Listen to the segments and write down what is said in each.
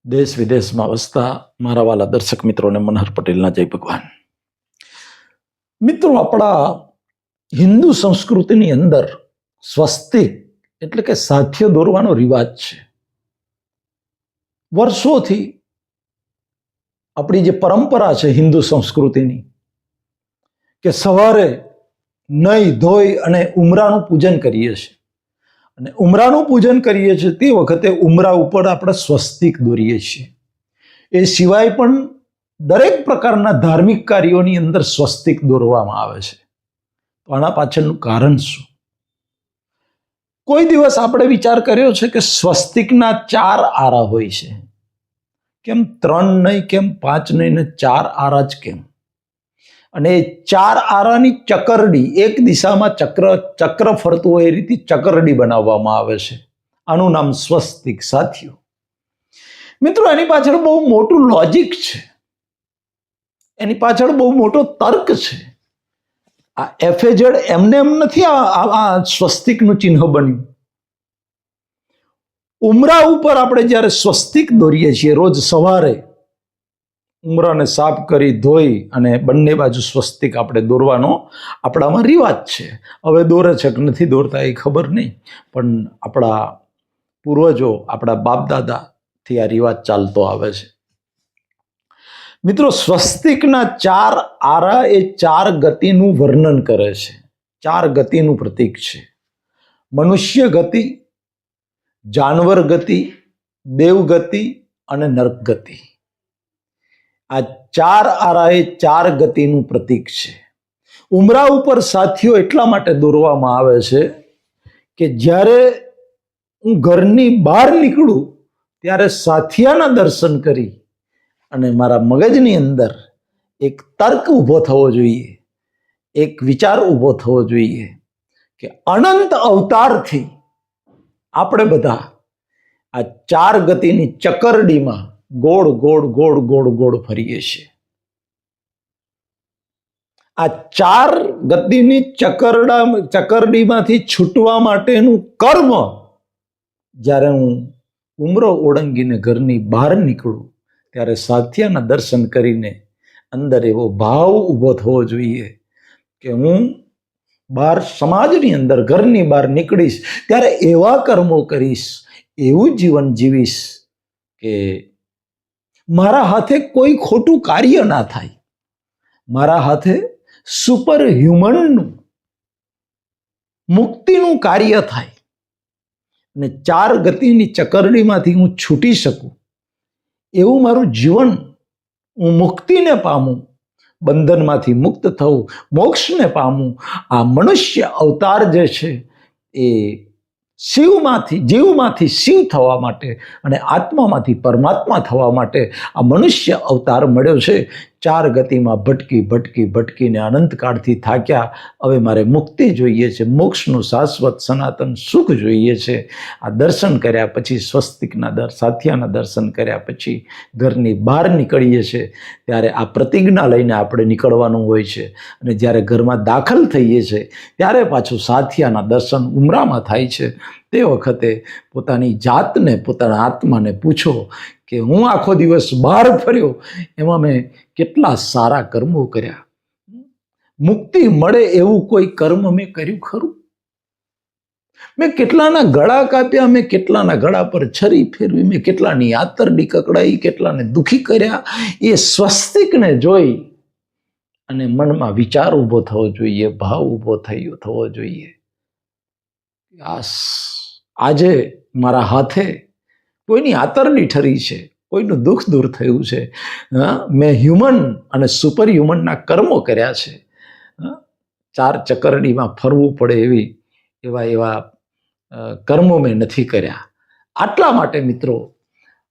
દેશ વિદેશમાં વસતા મારા વાલા દર્શક મિત્રોને મનહર પટેલના જય ભગવાન. મિત્રો, આપણા હિન્દુ સંસ્કૃતિની અંદર સ્વસ્તિક એટલે કે સાથીઓ દોરવાનો રિવાજ છે. વર્ષોથી આપણી જે પરંપરા છે હિન્દુ સંસ્કૃતિની, કે સવારે નહીં ધોઈ અને ઉમરાનું પૂજન કરીએ છીએ, અને ઉમરાનું પૂજન કરીએ છીએ તે વખતે ઉમરા ઉપર આપણે સ્વસ્તિક દોરીએ છીએ. એ સિવાય પણ દરેક પ્રકારના ધાર્મિક કાર્યોની અંદર સ્વસ્તિક દોરવામાં આવે છે. તો આના પાછળનું કારણ શું? કોઈ દિવસ આપણે વિચાર કર્યો છે કે સ્વસ્તિકના 4 આરા હોય છે? કેમ 3 નહીં, કેમ 5 નહીં ને 4 આરા જ કેમ? અને 4 આરાની ચકરડી, એક દિશામાં ચક્ર ફરતું હોય એ રીતે ચકરડી બનાવવામાં આવે છે. આનું નામ સ્વસ્તિક. સાથીઓ મિત્રો, એની પાછળ બહુ મોટું લોજિક છે, એની પાછળ બહુ મોટો તર્ક છે. આ એફએઝેડ એમને એમ નથી આ સ્વસ્તિકનું ચિહ્ન બન્યું. ઉમરા ઉપર આપણે જ્યારે સ્વસ્તિક દોરીએ છીએ રોજ સવારે, ઉમરાને સાફ કરી ધોઈ અને બંને બાજુ સ્વસ્તિક આપણે દોરવાનો આપણામાં રિવાજ છે. હવે દોરે છે કે નથી દોરતા એ ખબર નહીં, પણ આપણા પૂર્વજો, આપણા બાપ દાદાથી આ રિવાજ ચાલતો આવે છે. મિત્રો, સ્વસ્તિકના 4 આરા એ 4 ગતિનું વર્ણન કરે છે. 4 ગતિનું પ્રતીક છે. મનુષ્ય ગતિ, જાનવર ગતિ, દેવ ગતિ અને નર્ક ગતિ. આ 4 આરા એ 4 ગતિનું પ્રતીક છે. ઉમરા ઉપર સાથીઓ એટલા માટે દોરવામાં આવે છે કે જ્યારે હું ઘરની બહાર નીકળું ત્યારે સાથિયાના દર્શન કરી અને મારા મગજની અંદર એક તર્ક ઊભો થવો જોઈએ, એક વિચાર ઊભો થવો જોઈએ કે અનંત અવતારથી આપણે બધા આ 4 ગતિની ચકરડીમાં ગોળ ગોળ ગોળ ગોળ ગોળ ફરીએ છીએ. આ 4 ગતિની ચકરડીમાંથી છૂટવા માટેનું કર્મ જ્યારે હું ઉમરો ઓળંગીને ઘરની બહાર નીકળું ત્યારે સાથિયાના દર્શન કરીને અંદર એવો ભાવ ઊભો થવો જોઈએ કે હું બહાર સમાજની અંદર, ઘરની બહાર નીકળીશ ત્યારે એવા કર્મો કરીશ, એવું જીવન જીવીશ કે મારા હાથે કોઈ ખોટું કાર્ય ના થાય, મારા હાથે સુપર હ્યુમનનું, મુક્તિનું કાર્ય થાય અને 4 ગતિની ચકરડીમાંથી હું છૂટી શકું, એવું મારું જીવન, હું મુક્તિને પામું, બંધનમાંથી મુક્ત થવું, મોક્ષને પામું. આ મનુષ્ય અવતાર જે છે એ જીવમાંથી શિવ થવા માટે અને આત્મામાંથી પરમાત્મા થવા માટે આ મનુષ્ય અવતાર મળ્યો છે. 4 ગતિમાં ભટકી ભટકી ભટકીને અનંતકાળથી થાક્યા. હવે મારે મુક્તિ જોઈએ છે, મોક્ષનું શાશ્વત સનાતન સુખ જોઈએ છે. આ દર્શન કર્યા પછી, સ્વસ્તિકના સાથિયાના દર્શન કર્યા પછી ઘરની બહાર નીકળીએ છીએ ત્યારે આ પ્રતિજ્ઞા લઈને આપણે નીકળવાનું હોય છે. અને જ્યારે ઘરમાં દાખલ થઈએ છીએ ત્યારે પાછું સાથિયાના દર્શન ઉમરામાં થાય છે. તે વખતે પોતાની જાતને, પોતાના આત્માને પૂછો કે હું આખો દિવસ બહાર ફર્યો, એમાં મેં કેટલા સારા કર્મો કર્યા? મુક્તિ મળે એવું કોઈ કર્મ મેં કર્યું ખરું? મેં કેટલાના ગળા કાપ્યા, મેં કેટલાના ગળા પર છરી ફેરવી, મેં કેટલાની આતરડી કકડાઈ, કેટલાને દુઃખી કર્યા? એ સ્વસ્તિકને જોઈ અને મનમાં વિચાર ઊભો થવો જોઈએ, ભાવ ઊભો થવો જોઈએ. આજે મારા હાથે કોઈની આતરડી ઠરી છે, કોઈનું દુઃખ દૂર થયું છે, મેં હ્યુમન અને સુપર હ્યુમનના કર્મો કર્યા છે. 4 ચકરડીમાં ફરવું પડે એવા કર્મો મેં નથી કર્યા. આટલા માટે મિત્રો,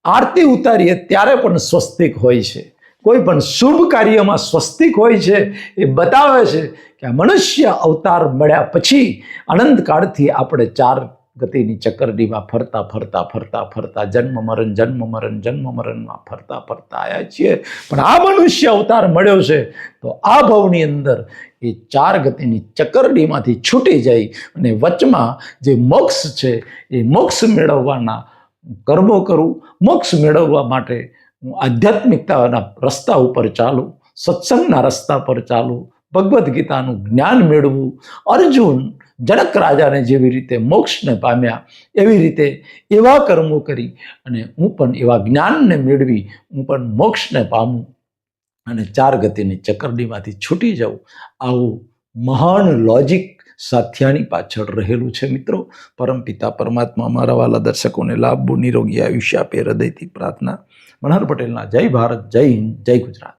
આરતી ઉતારીએ ત્યારે પણ સ્વસ્તિક હોય છે. કોઈ પણ શુભ કાર્યમાં સ્વસ્તિક હોય છે. એ બતાવે છે કે આ મનુષ્ય અવતાર મળ્યા પછી અનંતકાળથી આપણે 4 ગતિની ચકરડીમાં ફરતા ફરતા ફરતા ફરતા જન્મ મરણમાં ફરતા ફરતા આવ્યા છીએ. પણ આ મનુષ્ય અવતાર મળ્યો છે તો આ ભવની અંદર એ 4 ગતિની ચકરડીમાંથી છૂટી જાય અને વચમાં જે મોક્ષ છે એ મોક્ષ મેળવવાના કર્મો કરું, મોક્ષ મેળવવા માટે હું આધ્યાત્મિકતાના રસ્તા ઉપર ચાલું, સત્સંગના રસ્તા પર ચાલું, ભગવદ્ ગીતાનું જ્ઞાન મેળવું. અર્જુન જનક રાજાને જેવી રીતે મોક્ષને પામ્યા એવી રીતે એવા કર્મો કરી અને હું પણ એવા જ્ઞાનને મેળવી હું પણ મોક્ષને પામું અને ચાર ગતિની ચક્રડીમાંથી છૂટી જાઉં. આવું મહાન લોજિક સાથિયાની પાછળ રહેલું છે મિત્રો. પરમપિતા પરમાત્મા મારા વાલા દર્શકોને લાભ, નિરોગી આયુષ્ય આપે, હૃદયથી પ્રાર્થના. મનહર પટેલના જય ભારત, જય હિન્દ, જય ગુજરાત.